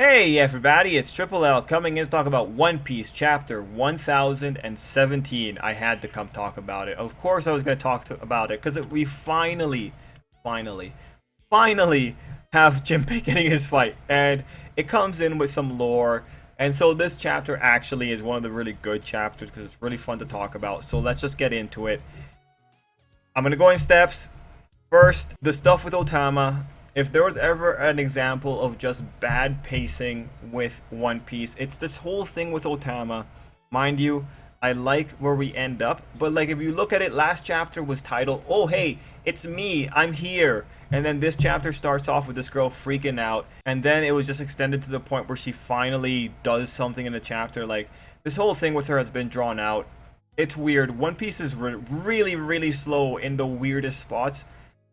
Hey everybody, it's Tripl-L coming in to talk about One Piece chapter 1017. I had to come talk about it. Of course I was going to about it because we finally, finally have Jimbei getting his fight. And it comes in with some lore. And so this chapter actually is one of the really good chapters because it's really fun to talk about. So let's just get into it. I'm going to go in steps. First, the stuff with Otama. If there was ever an example of just bad pacing with One Piece, it's this whole thing with Otama. Mind you, I like where we end up, but like if you look at it, last chapter was titled, "Oh hey, it's me, I'm here." And then this chapter starts off with this girl freaking out, and then it was just extended to the point where she finally does something in the chapter. Like this whole thing with her has been drawn out. It's weird. One Piece is really slow in the weirdest spots.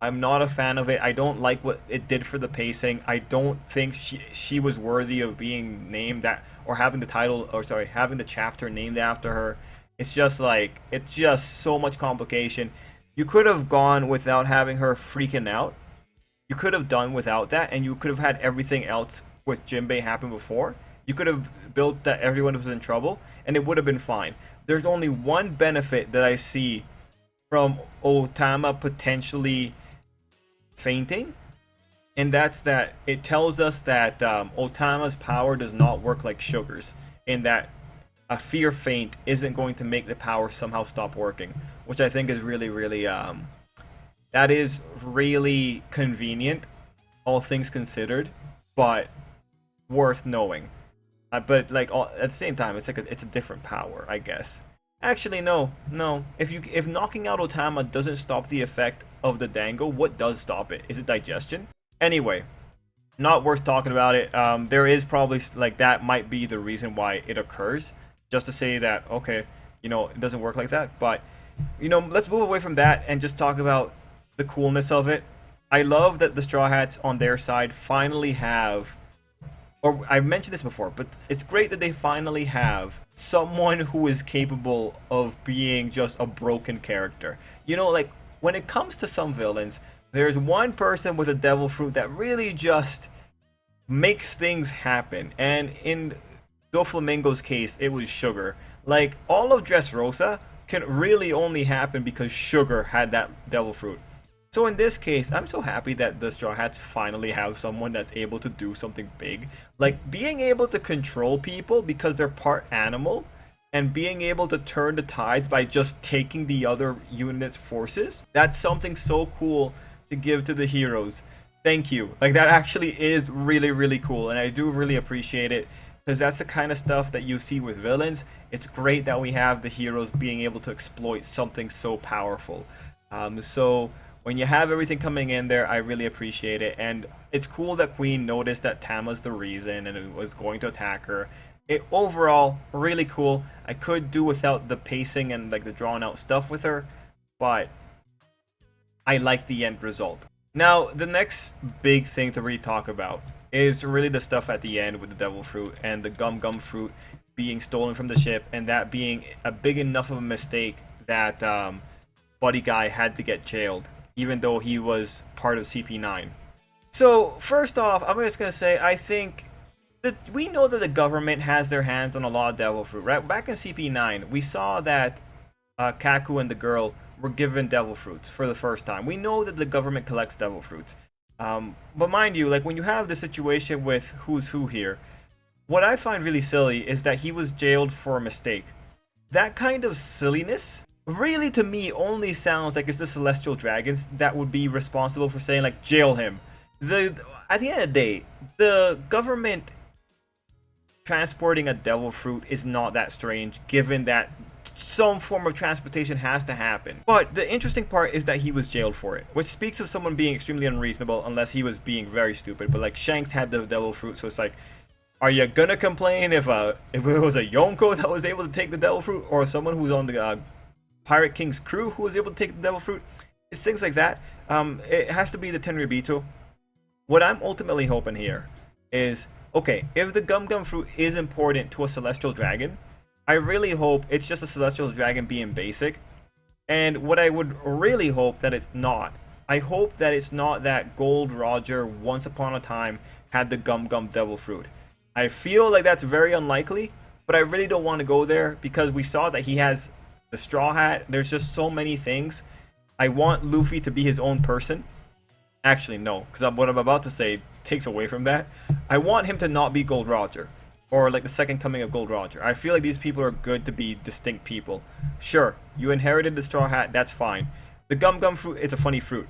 I'm not a fan of it. I don't like what it did for the pacing. I don't think she was worthy of being named that or having the title or sorry, having the chapter named after her. It's just like it's just so much complication. You could have gone without having her freaking out. You could have done without that and you could have had everything else with Jimbei happen before. You could have built that everyone was in trouble and it would have been fine. There's only one benefit that I see from Otama potentially fainting, and that's that it tells us that Otama's power does not work like Sugar's, in that a fear feint isn't going to make the power somehow stop working, which I think is really that is really convenient, all things considered, but worth knowing. But like at the same time, it's like it's a different power, I guess. Actually, no. If knocking out Otama doesn't stop the effect of the dango, what does stop it? Is it digestion? Anyway, not worth talking about it. There is probably like that might be the reason why it occurs. Just to say that okay, it doesn't work like that. But let's move away from that and just talk about the coolness of it. I love that the Straw Hats on their side finally have. Or I've mentioned this before, but it's great that they finally have someone who is capable of being just a broken character. Like when it comes to some villains, there's one person with a devil fruit that really just makes things happen. And in Doflamingo's case, it was Sugar. Like all of Dressrosa can really only happen because Sugar had that devil fruit. So in this case, I'm so happy that the Straw Hats finally have someone that's able to do something big. Like being able to control people because they're part animal and being able to turn the tides by just taking the other unit's forces. That's something so cool to give to the heroes. Thank you. Like that actually is really cool and I do really appreciate it because that's the kind of stuff that you see with villains. It's great that we have the heroes being able to exploit something so powerful. So when you have everything coming in there, I really appreciate it. And it's cool that Queen noticed that Tama's the reason and it was going to attack her. It overall, really cool. I could do without the pacing and like the drawn out stuff with her, but I like the end result. Now, the next big thing to really talk about is really the stuff at the end with the Devil Fruit and the Gum Fruit being stolen from the ship and that being a big enough of a mistake that Buddy Guy had to get jailed, even though he was part of CP9. So, first off, I'm just going to say, I think that we know that the government has their hands on a lot of devil fruit, right? Back in CP9, we saw that Kaku and the girl were given devil fruits for the first time. We know that the government collects devil fruits. But mind you, like when you have the situation with Who's Who here, what I find really silly is that he was jailed for a mistake. That kind of silliness really to me only sounds like it's the celestial dragons that would be responsible for saying like jail him. At the end of the day, the government transporting a devil fruit is not that strange given that some form of transportation has to happen. But the interesting part is that he was jailed for it, which speaks of someone being extremely unreasonable unless he was being very stupid. But like Shanks had the devil fruit, so it's like, are you gonna complain if it was a Yonko that was able to take the devil fruit or someone who's on the Pirate King's crew who was able to take the devil fruit? It's things like that. It has to be the Tenryubito. What I'm ultimately hoping here is, okay, if the Gum fruit is important to a celestial dragon, I really hope it's just a celestial dragon being basic. And what I would really hope that it's not, I hope that it's not that Gold Roger once upon a time had the Gum devil fruit. I feel like that's very unlikely, but I really don't want to go there because we saw that he has the Straw Hat. There's just so many things. I want Luffy to be his own person. Actually, no, because what I'm about to say takes away from that. I want him to not be Gold Roger, or like the second coming of Gold Roger. I feel like these people are good to be distinct people. Sure, you inherited the Straw Hat, that's fine. The Gum Gum fruit is a funny fruit.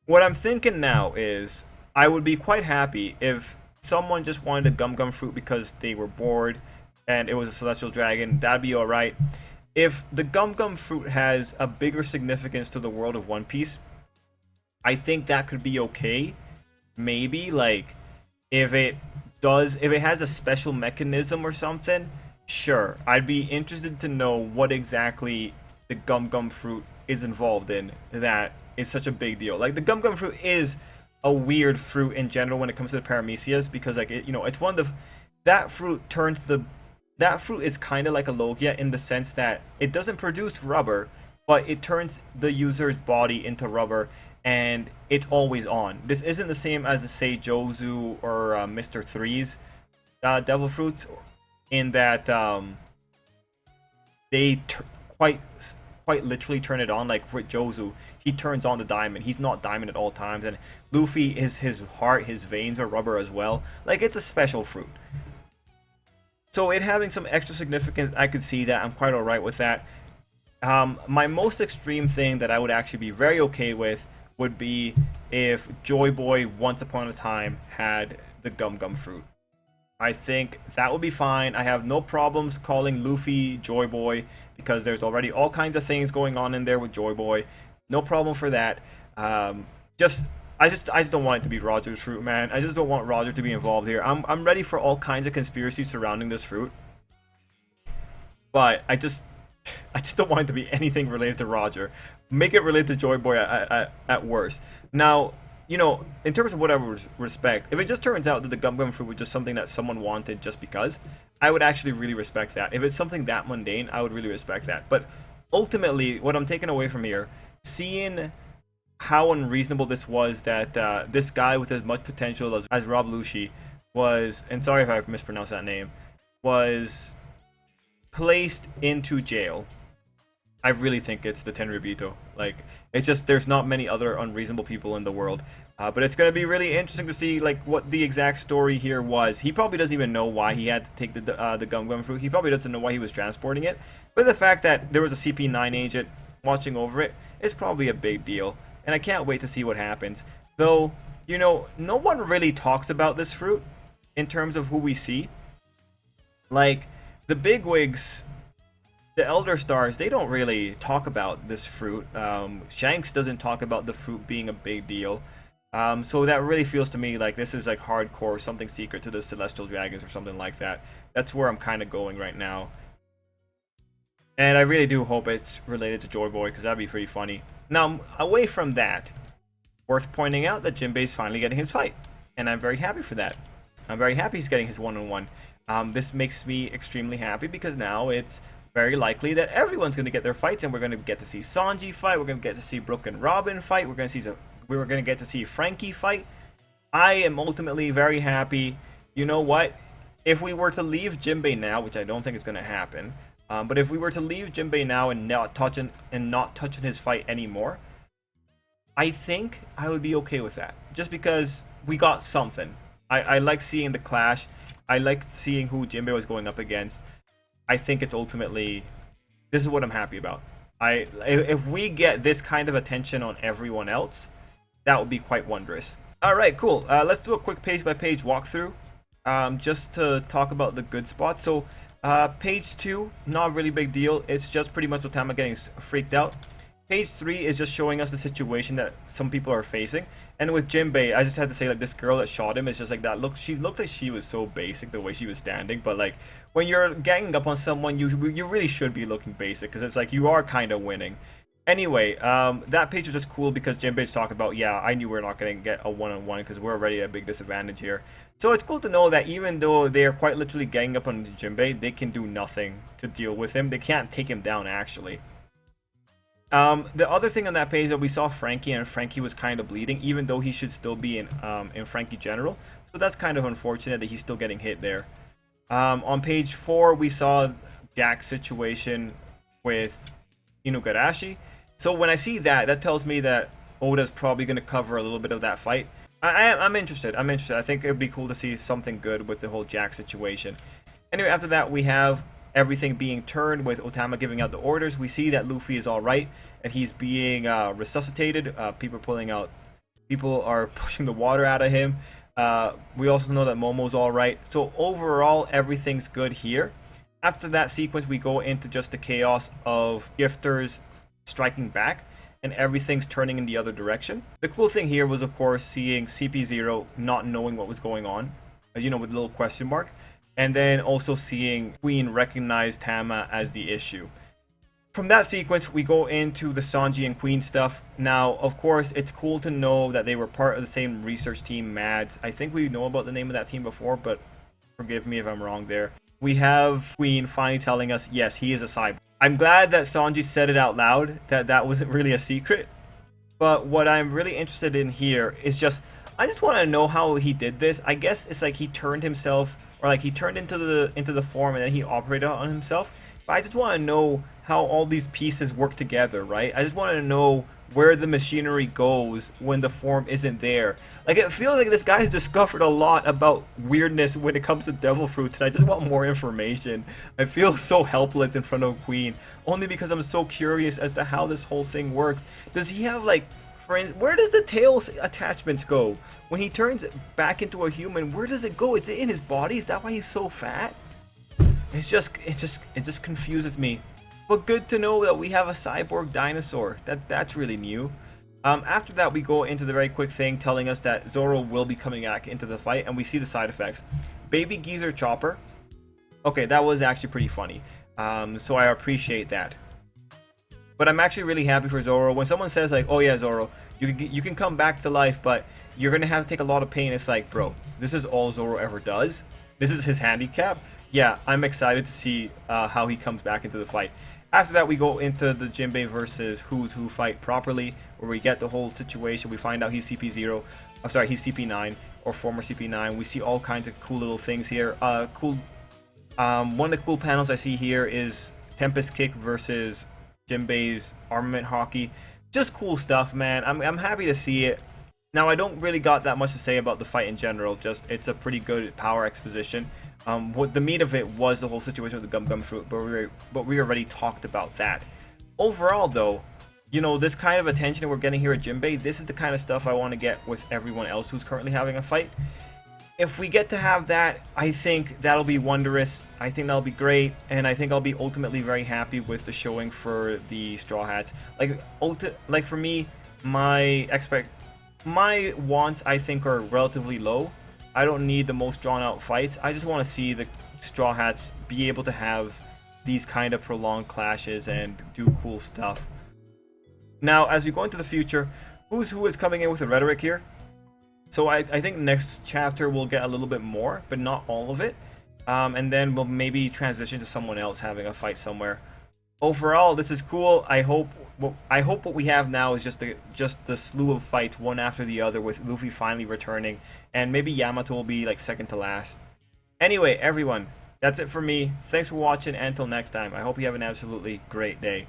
What I'm thinking now is I would be quite happy if someone just wanted a Gum Gum fruit because they were bored and it was a Celestial Dragon. That'd be alright. If the Gum Gum fruit has a bigger significance to the world of One Piece, I think that could be okay. Maybe, like, if it has a special mechanism or something, sure. I'd be interested to know what exactly the Gum Gum fruit is involved in that is such a big deal. Like, the Gum Gum fruit is a weird fruit in general when it comes to the Paramecias, because, like, it's one of the... That fruit is kind of like a Logia in the sense that it doesn't produce rubber, but it turns the user's body into rubber, and it's always on. This isn't the same as, say, Jozu or Mr. Three's Devil Fruits, in that they quite literally turn it on. Like with Jozu, he turns on the diamond. He's not diamond at all times, and Luffy is his heart, his veins are rubber as well. Like, it's a special fruit. So it having some extra significance, I could see that. I'm quite alright with that. My most extreme thing that I would actually be very okay with would be if Joy Boy once upon a time had the Gum Gum fruit. I think that would be fine. I have no problems calling Luffy Joy Boy because there's already all kinds of things going on in there with Joy Boy. No problem for that. I just don't want it to be Roger's fruit, man. I just don't want Roger to be involved here. I'm ready for all kinds of conspiracies surrounding this fruit, but I just don't want it to be anything related to Roger. Make it related to Joy Boy at worst. Now, in terms of what I would respect, if it just turns out that the Gum Gum fruit was just something that someone wanted just because, I would actually really respect that. If it's something that mundane, I would really respect that. But ultimately, what I'm taking away from here, seeing how unreasonable this was, that this guy with as much potential as Rob Lucci was, and sorry if I mispronounced that name, was placed into jail. I really think it's the Tenryubito. Like, it's just, there's not many other unreasonable people in the world. But it's going to be really interesting to see, like, what the exact story here was. He probably doesn't even know why he had to take the Gum Gum fruit. He probably doesn't know why he was transporting it. But the fact that there was a CP9 agent watching over it is probably a big deal. And I can't wait to see what happens. Though, no one really talks about this fruit in terms of who we see. Like, the bigwigs, the Elder Stars, they don't really talk about this fruit. Shanks doesn't talk about the fruit being a big deal. So that really feels to me like this is like hardcore, something secret to the Celestial Dragons or something like that. That's where I'm kind of going right now. And I really do hope it's related to Joy Boy, because that'd be pretty funny. Now, away from that, worth pointing out that Jimbei's finally getting his fight. And I'm very happy for that. I'm very happy he's getting his one-on-one. This makes me extremely happy because now it's very likely that everyone's going to get their fights, and we're going to get to see Sanji fight, we're going to get to see Brook and Robin fight, we're going to get to see Frankie fight. I am ultimately very happy. You know what? If we were to leave Jimbei now, which I don't think is going to happen, but if we were to leave Jimbei now and not touching his fight anymore, I think I would be okay with that. Just because we got something. I like seeing the clash. I like seeing who Jimbei was going up against. I think it's ultimately, this is what I'm happy about. If we get this kind of attention on everyone else, that would be quite wondrous. Alright, cool. Let's do a quick page-by-page walkthrough, just to talk about the good spots. So, page 2, not a really big deal. It's just pretty much Otama getting freaked out. Page 3 is just showing us the situation that some people are facing. And with Jimbei, I just had to say, like, this girl that shot him is just like that. Look, she looked like she was so basic the way she was standing. But, like, when you're ganging up on someone, you really should be looking basic, because it's like you are kind of winning. Anyway, that page was just cool because Jimbei's talking about, yeah, I knew we are not going to get a one-on-one because we're already at a big disadvantage here. So it's cool to know that even though they are quite literally ganging up on Jimbei, they can do nothing to deal with him. They can't take him down, actually. The other thing on that page that we saw Frankie, and Frankie was kind of bleeding, even though he should still be in Frankie General. So that's kind of unfortunate that he's still getting hit there. On page 4, we saw Jack's situation with Inugarashi. So when I see that, that tells me that Oda's probably going to cover a little bit of that fight. I'm interested. I'm interested. I think it would be cool to see something good with the whole Jack situation. Anyway, after that, we have everything being turned with Otama giving out the orders. We see that Luffy is all right, and he's being resuscitated. People are pushing the water out of him. We also know that Momo's all right. So overall, everything's good here. After that sequence, we go into just the chaos of gifters striking back, and everything's turning in the other direction. The cool thing here was, of course, seeing CP0 not knowing what was going on, with a little question mark, and then also seeing Queen recognize Tama as the issue. From that sequence, we go into the Sanji and Queen stuff. Now, of course, it's cool to know that they were part of the same research team, MADS. I think we know about the name of that team before, but forgive me if I'm wrong there. We have Queen finally telling us, yes, he is a cyborg. I'm glad that Sanji said it out loud, that wasn't really a secret. But what I'm really interested in here is I just want to know how he did this. I guess it's like he turned himself, or like he turned into the form and then he operated on himself. But I just want to know how all these pieces work together, right? I just want to know where the machinery goes when the form isn't there. Like, it feels like this guy's discovered a lot about weirdness when it comes to devil fruits, and I just want more information. I feel so helpless in front of Queen, only because I'm so curious as to how this whole thing works. Does he have, like, friends? Where does the tail attachments go? When he turns back into a human, where does it go? Is it in his body? Is that why he's so fat? It just confuses me. But good to know that we have a cyborg dinosaur. That's really new. After that, we go into the very quick thing telling us that Zoro will be coming back into the fight, and we see the side effects. Baby Geezer Chopper. Okay, that was actually pretty funny. So I appreciate that. But I'm actually really happy for Zoro. When someone says like, "Oh yeah, Zoro, you can come back to life, but you're gonna have to take a lot of pain," it's like, bro, this is all Zoro ever does. This is his handicap. Yeah, I'm excited to see how he comes back into the fight. After that, we go into the Jimbei versus Who's Who fight properly, where we get the whole situation. We find out he's CP0. I'm sorry, he's CP9 or former CP9. We see all kinds of cool little things here. One of the cool panels I see here is Tempest Kick versus Jimbei's armament hockey. Just cool stuff, man. I'm happy to see it. Now, I don't really got that much to say about the fight in general. Just it's a pretty good power exposition. What the meat of it was the whole situation with the Gum Gum Fruit, but we already talked about that. Overall, though, this kind of attention that we're getting here at Jimbei, this is the kind of stuff I want to get with everyone else who's currently having a fight. If we get to have that, I think that'll be wondrous. I think that'll be great, and I think I'll be ultimately very happy with the showing for the Straw Hats. Like for me, my wants, I think, are relatively low. I don't need the most drawn out fights. I just want to see the Straw Hats be able to have these kind of prolonged clashes and do cool stuff. Now, as we go into the future, Who's Who is coming in with the rhetoric here. So I think next chapter we'll get a little bit more, but not all of it. And then we'll maybe transition to someone else having a fight somewhere. Overall, this is cool. I hope what we have now is just the slew of fights one after the other, with Luffy finally returning, and maybe Yamato will be like second to last. Anyway, everyone, that's it for me. Thanks for watching, and until next time, I hope you have an absolutely great day.